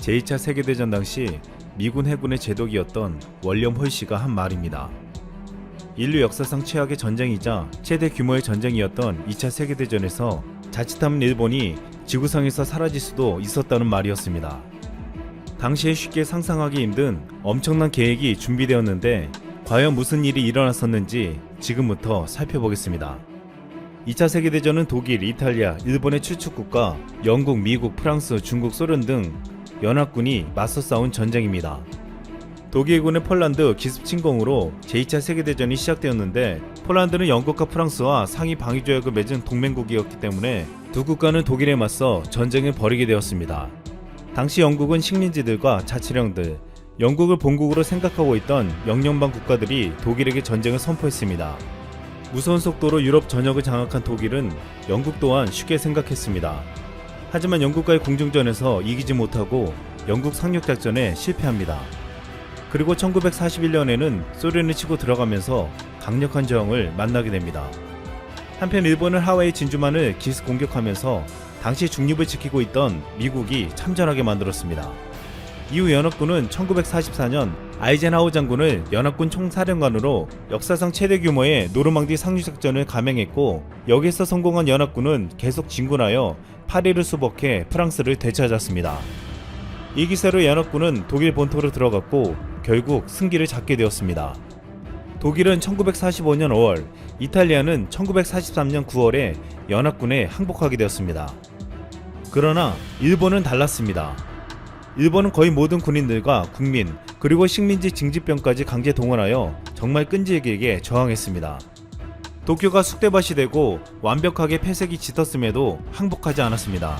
제2차 세계대전 당시 미군 해군의 제독이었던 월렴 홀시가 한 말입니다. 인류 역사상 최악의 전쟁이자 최대 규모의 전쟁이었던 2차 세계대전에서 자칫하면 일본이 지구상에서 사라질 수도 있었다는 말이었습니다. 당시에 쉽게 상상하기 힘든 엄청난 계획이 준비되었는데 과연 무슨 일이 일어났었는지 지금부터 살펴보겠습니다. 2차 세계대전은 독일, 이탈리아, 일본의 추축국가, 영국, 미국, 프랑스, 중국, 소련 등 연합군이 맞서 싸운 전쟁입니다. 독일군의 폴란드 기습 침공으로 제2차 세계대전이 시작되었는데 폴란드는 영국과 프랑스와 상위 방위조약을 맺은 동맹국이었기 때문에 두 국가는 독일에 맞서 전쟁을 벌이게 되었습니다. 당시 영국은 식민지들과 자치령들, 영국을 본국으로 생각하고 있던 영연방 국가들이 독일에게 전쟁을 선포했습니다. 무서운 속도로 유럽 전역을 장악한 독일은 영국 또한 쉽게 생각했습니다. 하지만 영국과의 공중전에서 이기지 못하고 영국 상륙작전에 실패합니다. 그리고 1941년에는 소련을 치고 들어가면서 강력한 저항을 만나게 됩니다. 한편 일본은 하와이 진주만을 기습 공격하면서 당시 중립을 지키고 있던 미국이 참전하게 만들었습니다. 이후 연합군은 1944년 아이젠하워 장군을 연합군 총사령관으로 역사상 최대 규모의 노르망디 상륙작전을 감행했고, 여기서 성공한 연합군은 계속 진군하여 파리를 수복해 프랑스를 되찾았습니다. 이 기세로 연합군은 독일 본토로 들어갔고 결국 승기를 잡게 되었습니다. 독일은 1945년 5월, 이탈리아는 1943년 9월에 연합군에 항복하게 되었습니다. 그러나 일본은 달랐습니다. 일본은 거의 모든 군인들과 국민, 그리고 식민지 징집병까지 강제 동원하여 정말 끈질기게 저항했습니다. 도쿄가 쑥대밭이 되고 완벽하게 폐색이 짙었음에도 항복하지 않았습니다.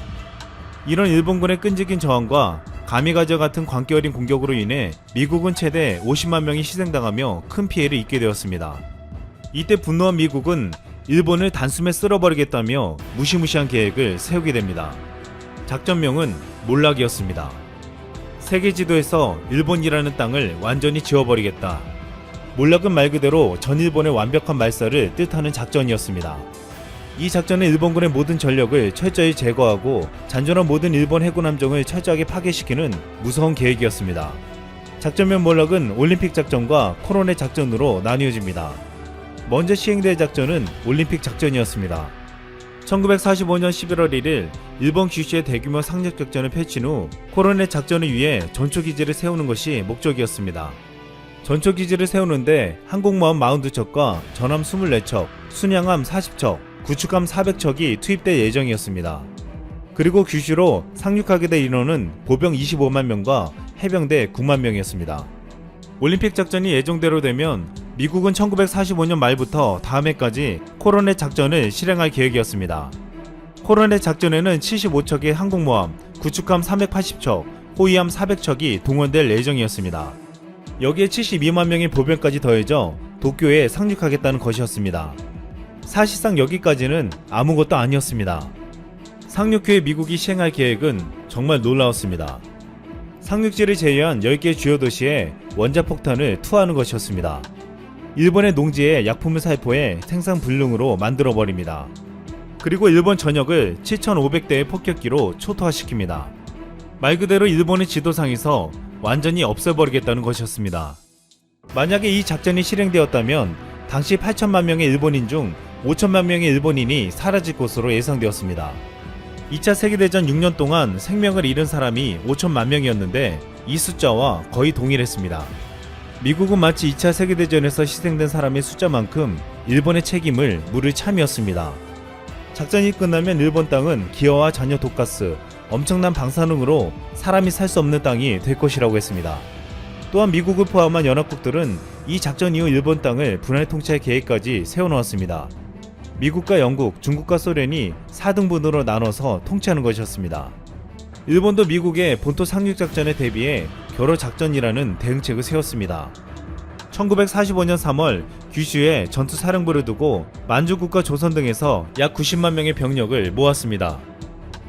이런 일본군의 끈질긴 저항과 가미가제 같은 광기 어린 공격으로 인해 미국은 최대 50만 명이 희생당하며 큰 피해를 입게 되었습니다. 이때 분노한 미국은 일본을 단숨에 쓸어버리겠다며 무시무시한 계획을 세우게 됩니다. 작전명은 몰락이었습니다. 세계 지도에서 일본이라는 땅을 완전히 지워버리겠다. 몰락은 말 그대로 전일본의 완벽한 말살을 뜻하는 작전이었습니다. 이 작전은 일본군의 모든 전력을 철저히 제거하고 잔존한 모든 일본 해군 함정을 철저하게 파괴시키는 무서운 계획이었습니다. 작전명 몰락은 올림픽 작전과 코로네 작전으로 나뉘어집니다. 먼저 시행될 작전은 올림픽 작전이었습니다. 1945년 11월 1일 일본 규슈에 대규모 상륙작전을 펼친 후 코로네 작전을 위해 전초기지를 세우는 것이 목적이었습니다. 전초기지를 세우는데 항공모함 42척과 전함 24척, 순양함 40척, 구축함 400척이 투입될 예정이었습니다. 그리고 규슈로 상륙하게 될 인원은 보병 25만 명과 해병대 9만 명이었습니다. 올림픽 작전이 예정대로 되면 미국은 1945년 말부터 다음 해까지 코로네 작전을 실행할 계획이었습니다. 코로네 작전에는 75척의 항공모함, 구축함 380척, 호위함 400척이 동원될 예정이었습니다. 여기에 72만 명의 보병까지 더해져 도쿄에 상륙하겠다는 것이었습니다. 사실상 여기까지는 아무것도 아니었습니다. 상륙 후에 미국이 시행할 계획은 정말 놀라웠습니다. 상륙지를 제외한 10개 주요 도시에 원자폭탄을 투하하는 것이었습니다. 일본의 농지에 약품을 살포해 생산 불능으로 만들어버립니다. 그리고 일본 전역을 7,500대의 폭격기로 초토화시킵니다. 말 그대로 일본의 지도상에서 완전히 없애버리겠다는 것이었습니다. 만약에 이 작전이 실행되었다면 당시 8천만 명의 일본인 중 5천만 명의 일본인이 사라질 것으로 예상되었습니다. 2차 세계대전 6년 동안 생명을 잃은 사람이 5천만 명이었는데 이 숫자와 거의 동일했습니다. 미국은 마치 2차 세계대전에서 희생된 사람의 숫자만큼 일본의 책임을 물을 참이었습니다. 작전이 끝나면 일본 땅은 기어와 잔여 독가스, 엄청난 방사능으로 사람이 살 수 없는 땅이 될 것이라고 했습니다. 또한 미국을 포함한 연합국들은 이 작전 이후 일본 땅을 분할 통치할 계획까지 세워놓았습니다. 미국과 영국, 중국과 소련이 4등분으로 나눠서 통치하는 것이었습니다. 일본도 미국의 본토 상륙작전에 대비해 겨뤄작전이라는 대응책을 세웠습니다. 1945년 3월 규슈에 전투사령부를 두고 만주국과 조선 등에서 약 90만 명의 병력을 모았습니다.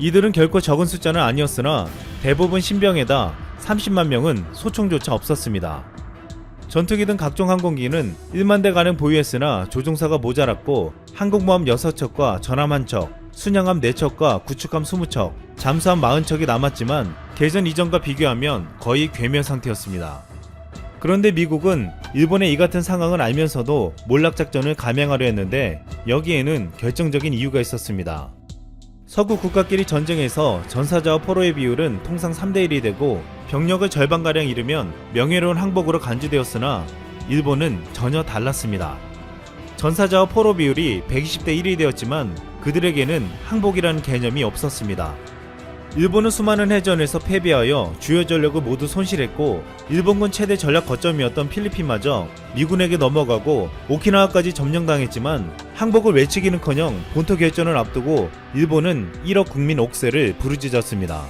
이들은 결코 적은 숫자는 아니었으나 대부분 신병에다 30만 명은 소총조차 없었습니다. 전투기 등 각종 항공기는 1만 대가량 보유했으나 조종사가 모자랐고 항공모함 6척과 전함 1척, 순양함 4척과 구축함 20척, 잠수함 40척이 남았지만 개전 이전과 비교하면 거의 괴멸 상태였습니다. 그런데 미국은 일본의 이 같은 상황을 알면서도 몰락작전을 감행하려 했는데 여기에는 결정적인 이유가 있었습니다. 서구 국가끼리 전쟁에서 전사자와 포로의 비율은 통상 3대1이 되고 병력을 절반가량 잃으면 명예로운 항복으로 간주되었으나 일본은 전혀 달랐습니다. 전사자와 포로 비율이 120대1이 되었지만 그들에게는 항복이라는 개념이 없었습니다. 일본은 수많은 해전에서 패배하여 주요 전력을 모두 손실했고 일본군 최대 전략 거점이었던 필리핀마저 미군에게 넘어가고 오키나와까지 점령당했지만 항복을 외치기는커녕 본토 결전을 앞두고 일본은 1억 국민 옥새를 부르짖었습니다.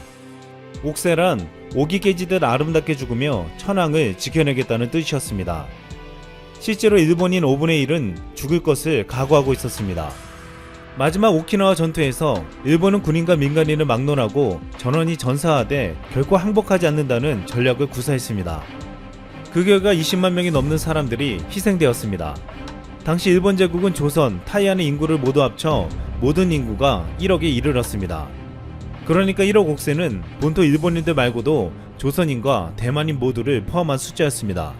옥새란 옥이 깨지듯 아름답게 죽으며 천황을 지켜내겠다는 뜻이었습니다. 실제로 일본인 5분의 1은 죽을 것을 각오하고 있었습니다. 마지막 오키나와 전투에서 일본은 군인과 민간인을 막론하고 전원이 전사하되 결코 항복하지 않는다는 전략을 구사했습니다. 그 결과 20만 명이 넘는 사람들이 희생되었습니다. 당시 일본 제국은 조선, 타이안의 인구를 모두 합쳐 모든 인구가 1억에 이르렀습니다. 그러니까 1억 옥새는 본토 일본인들 말고도 조선인과 대만인 모두를 포함한 숫자였습니다.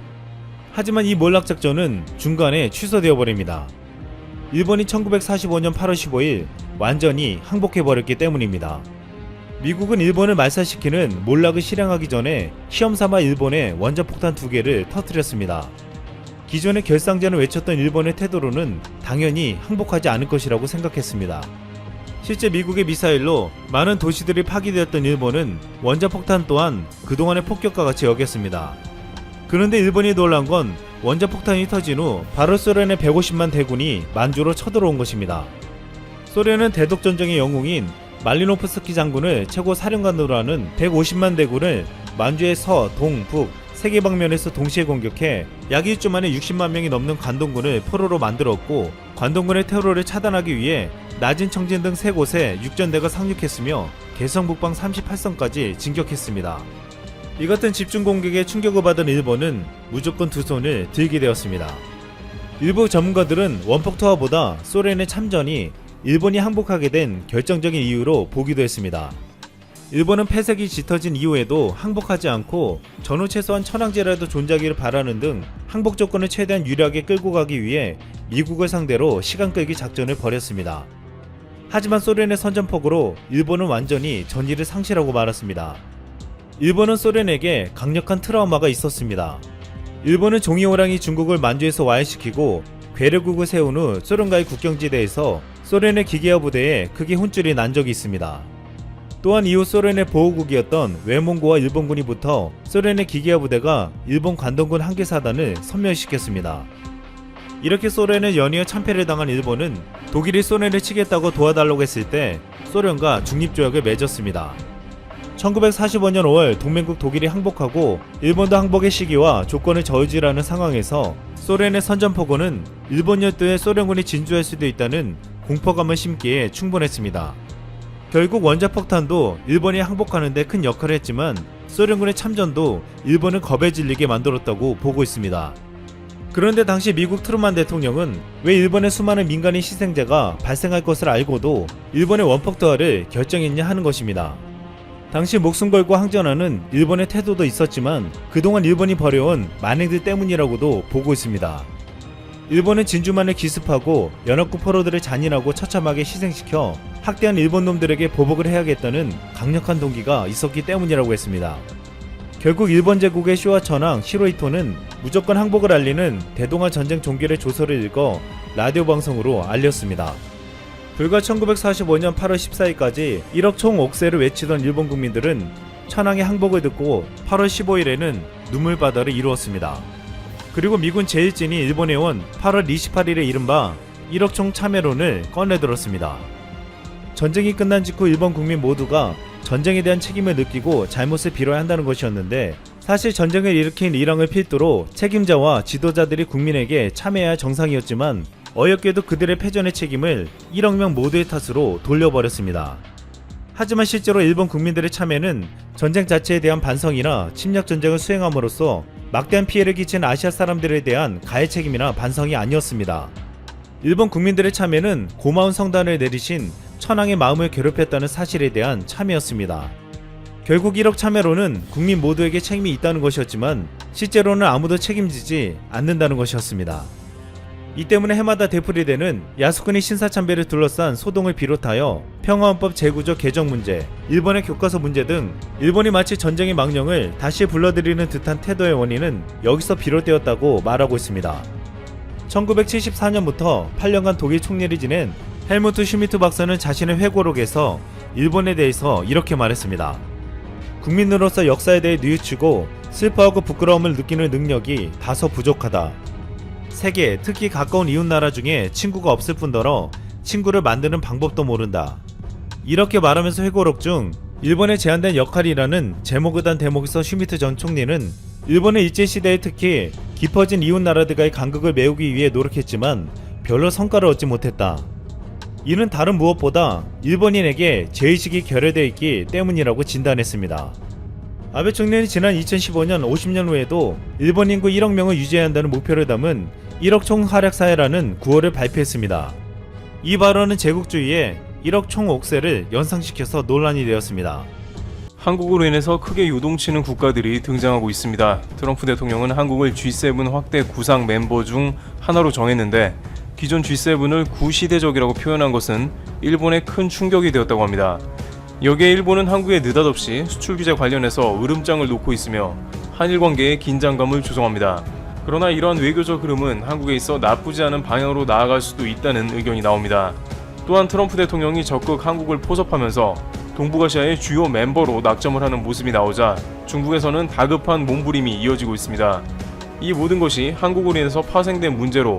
하지만 이 몰락작전은 중간에 취소되어 버립니다. 일본이 1945년 8월 15일 완전히 항복해버렸기 때문입니다. 미국은 일본을 말살시키는 몰락을 실행하기 전에 시험삼아 일본에 원자폭탄 2개를 터뜨렸습니다. 기존의 결상전을 외쳤던 일본의 태도로는 당연히 항복하지 않을 것이라고 생각했습니다. 실제 미국의 미사일로 많은 도시들이 파괴되었던 일본은 원자폭탄 또한 그동안의 폭격과 같이 여겼습니다. 그런데 일본이 놀란 건 원자폭탄이 터진 후 바로 소련의 150만 대군이 만주로 쳐들어온 것입니다. 소련은 대독전쟁의 영웅인 말리노프스키 장군을 최고 사령관으로 하는 150만 대군을 만주의 서, 동, 북, 세 개 방면에서 동시에 공격해 약 1주 만에 60만 명이 넘는 관동군을 포로로 만들었고 관동군의 테러를 차단하기 위해 낮은 청진 등 3곳에 육전대가 상륙했으며 개성 북방 38선까지 진격했습니다. 이 같은 집중 공격에 충격을 받은 일본은 무조건 두 손을 들게 되었습니다. 일부 전문가들은 원폭투하보다 소련의 참전이 일본이 항복하게 된 결정적인 이유로 보기도 했습니다. 일본은 패색이 짙어진 이후에도 항복하지 않고 전후 최소한 천황제라도 존재하기를 바라는 등 항복 조건을 최대한 유리하게 끌고 가기 위해 미국을 상대로 시간 끌기 작전을 벌였습니다. 하지만 소련의 선전폭으로 일본은 완전히 전의를 상실하고 말았습니다. 일본은 소련에게 강력한 트라우마가 있었습니다. 일본은 종이호랑이 중국을 만주에서 와해시키고 괴뢰국을 세운 후 소련과의 국경지대에서 소련의 기계화 부대에 크게 혼쭐이 난 적이 있습니다. 또한 이후 소련의 보호국이었던 외몽고와 일본군이 붙어 소련의 기계화 부대가 일본 관동군 한 개 사단을 섬멸시켰습니다. 이렇게 소련에 연이어 참패를 당한 일본은 독일이 소련을 치겠다고 도와달라고 했을 때 소련과 중립조약을 맺었습니다. 1945년 5월 동맹국 독일이 항복하고 일본도 항복의 시기와 조건을 저울질하는 상황에서 소련의 선전포고는 일본 열도에 소련군이 진주할 수도 있다는 공포감을 심기에 충분했습니다. 결국 원자폭탄도 일본이 항복하는 데 큰 역할을 했지만 소련군의 참전도 일본을 겁에 질리게 만들었다고 보고 있습니다. 그런데 당시 미국 트루만 대통령은 왜 일본의 수많은 민간인 희생자가 발생할 것을 알고도 일본의 원폭투하를 결정했냐 하는 것입니다. 당시 목숨 걸고 항전하는 일본의 태도도 있었지만 그동안 일본이 벌여온 만행들 때문이라고도 보고 있습니다. 일본은 진주만을 기습하고 연합국 포로들을 잔인하고 처참하게 희생시켜 학대한 일본 놈들에게 보복을 해야겠다는 강력한 동기가 있었기 때문이라고 했습니다. 결국 일본 제국의 쇼와 천황 시로히토는 무조건 항복을 알리는 대동아 전쟁 종결의 조서를 읽어 라디오 방송으로 알렸습니다. 불과 1945년 8월 14일까지 1억 총 옥새를 외치던 일본 국민들은 천황의 항복을 듣고 8월 15일에는 눈물바다를 이루었습니다. 그리고 미군 제1진이 일본에 온 8월 28일에 이른바 1억 총 참여론을 꺼내들었습니다. 전쟁이 끝난 직후 일본 국민 모두가 전쟁에 대한 책임을 느끼고 잘못을 빌어야 한다는 것이었는데 사실 전쟁을 일으킨 일왕을 필두로 책임자와 지도자들이 국민에게 참여해야 할 정상이었지만 어이없게도 그들의 패전의 책임을 1억 명 모두의 탓으로 돌려버렸습니다. 하지만 실제로 일본 국민들의 참여는 전쟁 자체에 대한 반성이나 침략 전쟁을 수행함으로써 막대한 피해를 끼친 아시아 사람들에 대한 가해 책임이나 반성이 아니었습니다. 일본 국민들의 참여는 고마운 성단을 내리신 천황의 마음을 괴롭혔다는 사실에 대한 참여였습니다. 결국 1억 참여로는 국민 모두에게 책임이 있다는 것이었지만 실제로는 아무도 책임지지 않는다는 것이었습니다. 이 때문에 해마다 되풀이되는 야스쿠니 신사참배를 둘러싼 소동을 비롯하여 평화헌법 재구조 개정 문제, 일본의 교과서 문제 등 일본이 마치 전쟁의 망령을 다시 불러들이는 듯한 태도의 원인은 여기서 비롯되었다고 말하고 있습니다. 1974년부터 8년간 독일 총리를 지낸 헬무트 슈미트 박사는 자신의 회고록에서 일본에 대해서 이렇게 말했습니다. 국민으로서 역사에 대해 뉘우치고 슬퍼하고 부끄러움을 느끼는 능력이 다소 부족하다. 세계, 특히 가까운 이웃나라 중에 친구가 없을 뿐더러 친구를 만드는 방법도 모른다. 이렇게 말하면서 회고록 중 일본에 제한된 역할이라는 제목을 단 대목에서 슈미트 전 총리는 일본의 일제시대에 특히 깊어진 이웃나라들과의 간극을 메우기 위해 노력했지만 별로 성과를 얻지 못했다. 이는 다른 무엇보다 일본인에게 죄의식이 결여되어 있기 때문이라고 진단했습니다. 아베 총리는 지난 2015년 50년 후에도 일본 인구 1억 명을 유지해야 한다는 목표를 담은 1억 총활약사회라는 구호를 발표했습니다. 이 발언은 제국주의의 1억 총옥세를 연상시켜서 논란이 되었습니다. 한국으로 인해서 크게 요동치는 국가들이 등장하고 있습니다. 트럼프 대통령은 한국을 G7 확대 구상 멤버 중 하나로 정했는데 기존 G7을 구시대적이라고 표현한 것은 일본에 큰 충격이 되었다고 합니다. 여기에 일본은 한국에 느닷없이 수출 규제 관련해서 으름장을 놓고 있으며 한일 관계에 긴장감을 조성합니다. 그러나 이러한 외교적 흐름은 한국에 있어 나쁘지 않은 방향으로 나아갈 수도 있다는 의견이 나옵니다. 또한 트럼프 대통령이 적극 한국을 포섭하면서 동북아시아의 주요 멤버로 낙점을 하는 모습이 나오자 중국에서는 다급한 몸부림이 이어지고 있습니다. 이 모든 것이 한국으로 인해서 파생된 문제로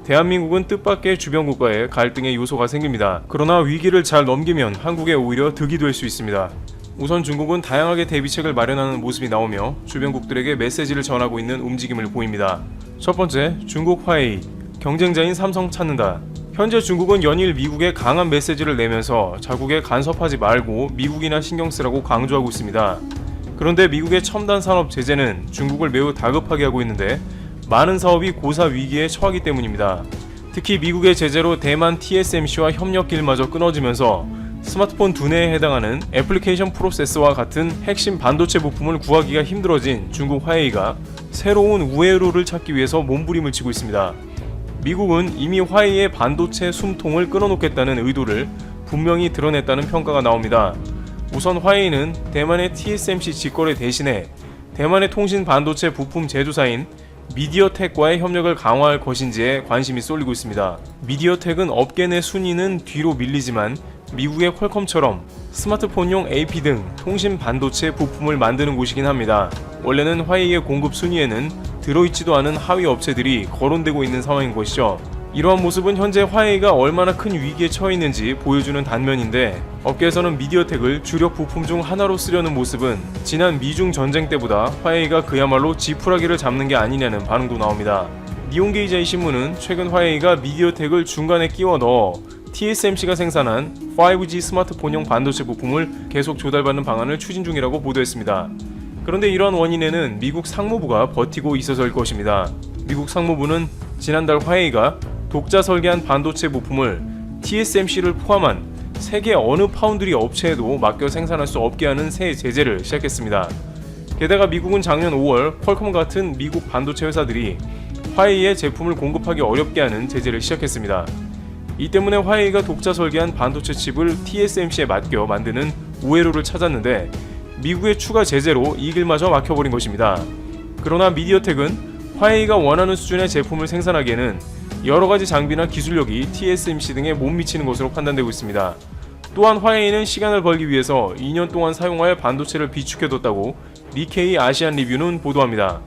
대한민국은 뜻밖의 주변 국가에 갈등의 요소가 생깁니다. 그러나 위기를 잘 넘기면 한국에 오히려 득이 될 수 있습니다. 우선 중국은 다양하게 대비책을 마련하는 모습이 나오며 주변국들에게 메시지를 전하고 있는 움직임을 보입니다. 첫 번째, 중국 화웨이, 경쟁자인 삼성 찾는다. 현재 중국은 연일 미국에 강한 메시지를 내면서 자국에 간섭하지 말고 미국이나 신경 쓰라고 강조하고 있습니다. 그런데 미국의 첨단 산업 제재는 중국을 매우 다급하게 하고 있는데 많은 사업이 고사 위기에 처하기 때문입니다. 특히 미국의 제재로 대만 TSMC와 협력길마저 끊어지면서 스마트폰 두뇌에 해당하는 애플리케이션 프로세서와 같은 핵심 반도체 부품을 구하기가 힘들어진 중국 화웨이가 새로운 우회로를 찾기 위해서 몸부림을 치고 있습니다. 미국은 이미 화웨이의 반도체 숨통을 끊어놓겠다는 의도를 분명히 드러냈다는 평가가 나옵니다. 우선 화웨이는 대만의 TSMC 직거래 대신에 대만의 통신 반도체 부품 제조사인 미디어텍과의 협력을 강화할 것인지에 관심이 쏠리고 있습니다. 미디어텍은 업계 내 순위는 뒤로 밀리지만 미국의 퀄컴처럼 스마트폰용 AP 등 통신 반도체 부품을 만드는 곳이긴 합니다. 원래는 화웨이의 공급 순위에는 들어있지도 않은 하위 업체들이 거론되고 있는 상황인 것이죠. 이러한 모습은 현재 화웨이가 얼마나 큰 위기에 처해 있는지 보여주는 단면인데 업계에서는 미디어텍을 주력 부품 중 하나로 쓰려는 모습은 지난 미중 전쟁 때보다 화웨이가 그야말로 지푸라기를 잡는 게 아니냐는 반응도 나옵니다. 니온게이자이 신문은 최근 화웨이가 미디어텍을 중간에 끼워 넣어 TSMC가 생산한 5G 스마트폰용 반도체 부품을 계속 조달받는 방안을 추진 중이라고 보도했습니다. 그런데 이러한 원인에는 미국 상무부가 버티고 있어서일 것입니다. 미국 상무부는 지난달 화웨이가 독자 설계한 반도체 부품을 TSMC를 포함한 세계 어느 파운드리 업체에도 맡겨 생산할 수 없게 하는 새 제재를 시작했습니다. 게다가 미국은 작년 5월 퀄컴 같은 미국 반도체 회사들이 화웨이에 제품을 공급하기 어렵게 하는 제재를 시작했습니다. 이 때문에 화웨이가 독자 설계한 반도체 칩을 TSMC에 맡겨 만드는 우회로를 찾았는데 미국의 추가 제재로 이 길마저 막혀버린 것입니다. 그러나 미디어텍은 화웨이가 원하는 수준의 제품을 생산하기에는 여러가지 장비나 기술력이 TSMC 등에 못 미치는 것으로 판단되고 있습니다. 또한 화웨이는 시간을 벌기 위해서 2년 동안 사용할 반도체를 비축해뒀다고 니케이 아시안 리뷰는 보도합니다.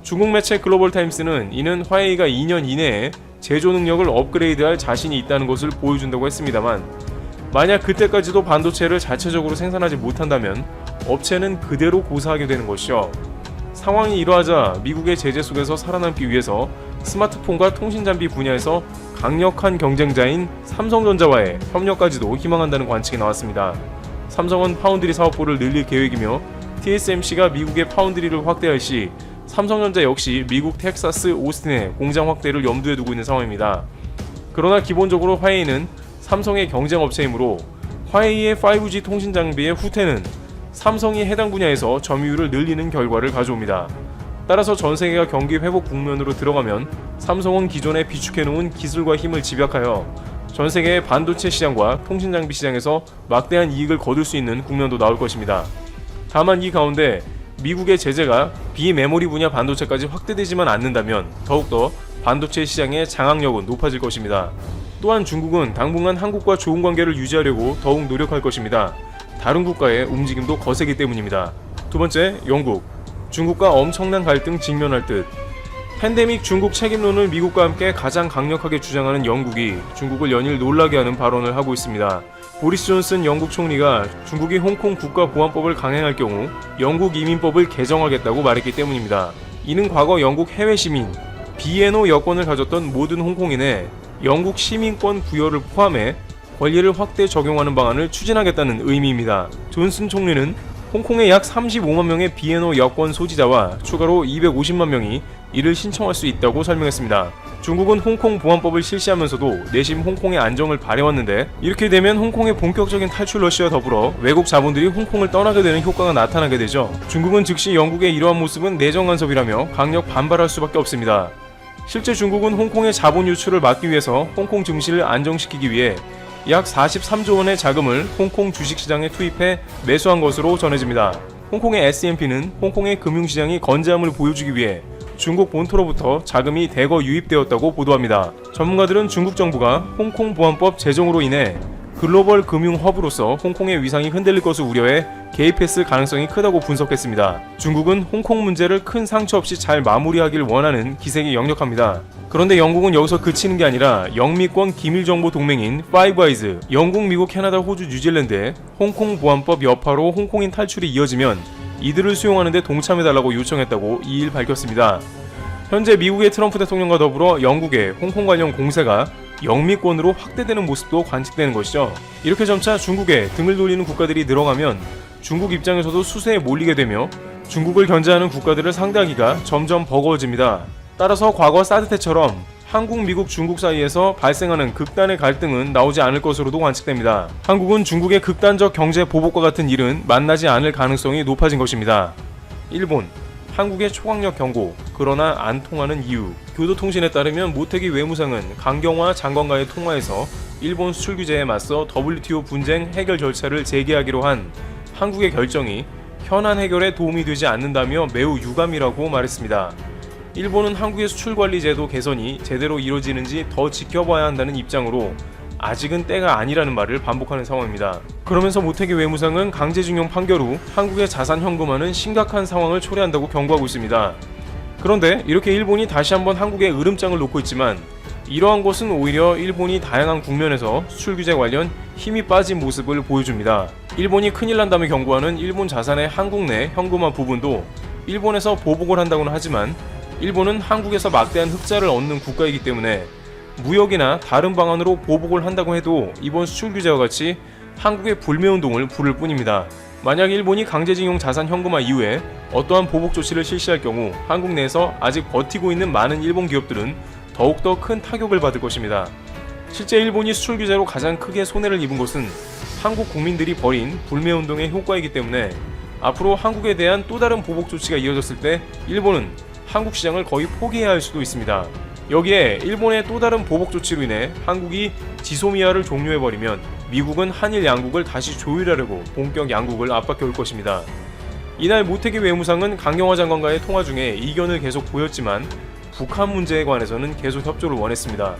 중국 매체 글로벌타임스는 이는 화웨이가 2년 이내에 제조 능력을 업그레이드할 자신이 있다는 것을 보여준다고 했습니다만 만약 그때까지도 반도체를 자체적으로 생산하지 못한다면 업체는 그대로 고사하게 되는 것이죠. 상황이 이러하자 미국의 제재 속에서 살아남기 위해서 스마트폰과 통신장비 분야에서 강력한 경쟁자인 삼성전자와의 협력까지도 희망한다는 관측이 나왔습니다. 삼성은 파운드리 사업부를 늘릴 계획이며 TSMC가 미국의 파운드리를 확대할 시 삼성전자 역시 미국 텍사스 오스틴의 공장 확대를 염두에 두고 있는 상황입니다. 그러나 기본적으로 화웨이는 삼성의 경쟁업체이므로 화웨이의 5G 통신 장비의 후퇴는 삼성이 해당 분야에서 점유율을 늘리는 결과를 가져옵니다. 따라서 전 세계가 경기 회복 국면으로 들어가면 삼성은 기존에 비축해놓은 기술과 힘을 집약하여 전 세계의 반도체 시장과 통신 장비 시장에서 막대한 이익을 거둘 수 있는 국면도 나올 것입니다. 다만 이 가운데 미국의 제재가 비메모리 분야 반도체까지 확대되지만 않는다면 더욱더 반도체 시장의 장악력은 높아질 것입니다. 또한 중국은 당분간 한국과 좋은 관계를 유지하려고 더욱 노력할 것입니다. 다른 국가의 움직임도 거세기 때문입니다. 두 번째, 영국. 중국과 엄청난 갈등 직면할 듯. 팬데믹 중국 책임론을 미국과 함께 가장 강력하게 주장하는 영국이 중국을 연일 놀라게 하는 발언을 하고 있습니다. 보리스 존슨 영국 총리가 중국이 홍콩 국가보안법을 강행할 경우 영국 이민법을 개정하겠다고 말했기 때문입니다. 이는 과거 영국 해외 시민, 비에노 여권을 가졌던 모든 홍콩인의 영국 시민권 부여를 포함해 권리를 확대 적용하는 방안을 추진하겠다는 의미입니다. 존슨 총리는 홍콩의 약 35만 명의 비에노 여권 소지자와 추가로 250만 명이 이를 신청할 수 있다고 설명했습니다. 중국은 홍콩 보안법을 실시하면서도 내심 홍콩의 안정을 바래왔는데 이렇게 되면 홍콩의 본격적인 탈출 러시와 더불어 외국 자본들이 홍콩을 떠나게 되는 효과가 나타나게 되죠. 중국은 즉시 영국의 이러한 모습은 내정 간섭이라며 강력 반발할 수밖에 없습니다. 실제 중국은 홍콩의 자본 유출을 막기 위해서 홍콩 증시를 안정시키기 위해 약 43조 원의 자금을 홍콩 주식시장에 투입해 매수한 것으로 전해집니다. 홍콩의 S&P는 홍콩의 금융시장이 건재함을 보여주기 위해 중국 본토로부터 자금이 대거 유입되었다고 보도합니다. 전문가들은 중국 정부가 홍콩 보안법 제정으로 인해 글로벌 금융 허브로서 홍콩의 위상이 흔들릴 것을 우려해 개입했을 가능성이 크다고 분석했습니다. 중국은 홍콩 문제를 큰 상처 없이 잘 마무리하길 원하는 기색이 역력합니다. 그런데 영국은 여기서 그치는 게 아니라 영미권 기밀정보 동맹인 파이브아이즈, 영국, 미국, 캐나다, 호주, 뉴질랜드의 홍콩 보안법 여파로 홍콩인 탈출이 이어지면 이들을 수용하는 데 동참해달라고 요청했다고 2일 밝혔습니다. 현재 미국의 트럼프 대통령과 더불어 영국의 홍콩 관련 공세가 영미권으로 확대되는 모습도 관측되는 것이죠. 이렇게 점차 중국에 등을 돌리는 국가들이 늘어가면 중국 입장에서도 수세에 몰리게 되며 중국을 견제하는 국가들을 상대하기가 점점 버거워집니다. 따라서 과거 사드 때처럼 한국, 미국, 중국 사이에서 발생하는 극단의 갈등은 나오지 않을 것으로도 관측됩니다. 한국은 중국의 극단적 경제 보복과 같은 일은 만나지 않을 가능성이 높아진 것입니다. 일본, 한국의 초강력 경고, 그러나 안 통하는 이유. 교도통신에 따르면 모태기 외무상은 강경화 장관과의 통화에서 일본 수출 규제에 맞서 WTO 분쟁 해결 절차를 재개하기로 한 한국의 결정이 현안 해결에 도움이 되지 않는다며 매우 유감이라고 말했습니다. 일본은 한국의 수출관리 제도 개선이 제대로 이루어지는지 더 지켜봐야 한다는 입장으로 아직은 때가 아니라는 말을 반복하는 상황입니다. 그러면서 모태기 외무상은 강제징용 판결 후 한국의 자산 현금화는 심각한 상황을 초래한다고 경고하고 있습니다. 그런데 이렇게 일본이 다시 한번 한국에 으름장을 놓고 있지만 이러한 것은 오히려 일본이 다양한 국면에서 수출 규제 관련 힘이 빠진 모습을 보여줍니다. 일본이 큰일 난다며 경고하는 일본 자산의 한국 내 현금화 부분도 일본에서 보복을 한다고는 하지만 일본은 한국에서 막대한 흑자를 얻는 국가이기 때문에 무역이나 다른 방안으로 보복을 한다고 해도 이번 수출 규제와 같이 한국의 불매운동을 부를 뿐입니다. 만약 일본이 강제징용 자산 현금화 이후에 어떠한 보복 조치를 실시할 경우 한국 내에서 아직 버티고 있는 많은 일본 기업들은 더욱더 큰 타격을 받을 것입니다. 실제 일본이 수출 규제로 가장 크게 손해를 입은 것은 한국 국민들이 벌인 불매운동의 효과이기 때문에 앞으로 한국에 대한 또 다른 보복 조치가 이어졌을 때 일본은 한국 시장을 거의 포기해야 할 수도 있습니다. 여기에 일본의 또 다른 보복 조치로 인해 한국이 지소미아를 종료해버리면 미국은 한일 양국을 다시 조율하려고 본격 양국을 압박해올 것입니다. 이날 모태기 외무상은 강경화 장관과의 통화 중에 이견을 계속 보였지만 북한 문제에 관해서는 계속 협조를 원했습니다.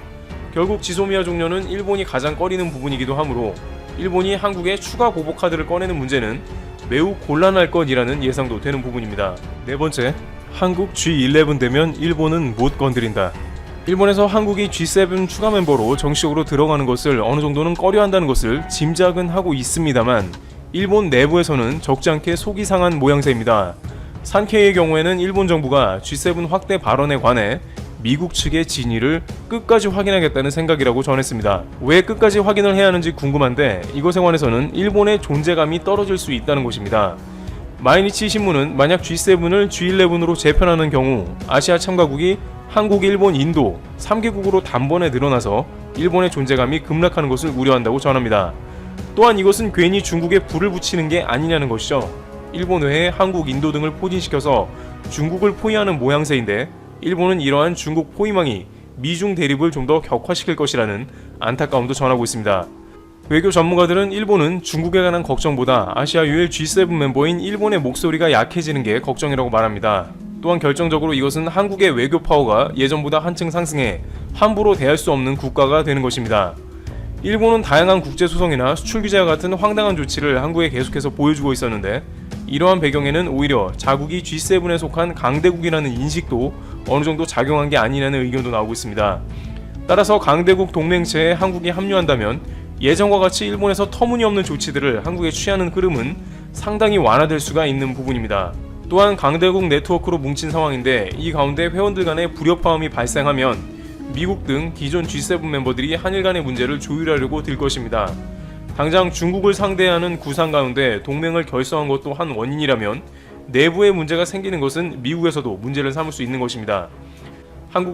결국 지소미아 종료는 일본이 가장 꺼리는 부분이기도 하므로 일본이 한국에 추가 보복 카드를 꺼내는 문제는 매우 곤란할 것이라는 예상도 되는 부분입니다. 네 번째, 한국 G11 되면 일본은 못 건드린다. 일본에서 한국이 G7 추가 멤버로 정식으로 들어가는 것을 어느 정도는 꺼려한다는 것을 짐작은 하고 있습니다만 일본 내부에서는 적지 않게 속이 상한 모양새입니다. 산케이의 경우에는 일본 정부가 G7 확대 발언에 관해 미국 측의 진위를 끝까지 확인하겠다는 생각이라고 전했습니다. 왜 끝까지 확인을 해야 하는지 궁금한데 이것에 관해서는 일본의 존재감이 떨어질 수 있다는 것입니다. 마이니치 신문은 만약 G7을 G11으로 재편하는 경우 아시아 참가국이 한국, 일본, 인도 3개국으로 단번에 늘어나서 일본의 존재감이 급락하는 것을 우려한다고 전합니다. 또한 이것은 괜히 중국에 불을 붙이는 게 아니냐는 것이죠. 일본 외에 한국, 인도 등을 포진시켜서 중국을 포위하는 모양새인데 일본은 이러한 중국 포위망이 미중 대립을 좀 더 격화시킬 것이라는 안타까움도 전하고 있습니다. 외교 전문가들은 일본은 중국에 관한 걱정보다 아시아 유일 G7 멤버인 일본의 목소리가 약해지는 게 걱정이라고 말합니다. 또한 결정적으로 이것은 한국의 외교 파워가 예전보다 한층 상승해 함부로 대할 수 없는 국가가 되는 것입니다. 일본은 다양한 국제소송이나 수출 규제와 같은 황당한 조치를 한국에 계속해서 보여주고 있었는데 이러한 배경에는 오히려 자국이 G7에 속한 강대국이라는 인식도 어느 정도 작용한 게 아니냐는 의견도 나오고 있습니다. 따라서 강대국 동맹체에 한국이 합류한다면 예전과 같이 일본에서 터무니없는 조치들을 한국에 취하는 흐름은 상당히 완화될 수가 있는 부분입니다. 또한 강대국 네트워크로 뭉친 상황인데 이 가운데 회원들 간의 불협화음이 발생하면 미국 등 기존 G7 멤버들이 한일 간의 문제를 조율하려고 들 것입니다. 당장 중국을 상대하는 구상 가운데 동맹을 결성한 것도 한 원인이라면 내부의 문제가 생기는 것은 미국에서도 문제를 삼을 수 있는 것입니다.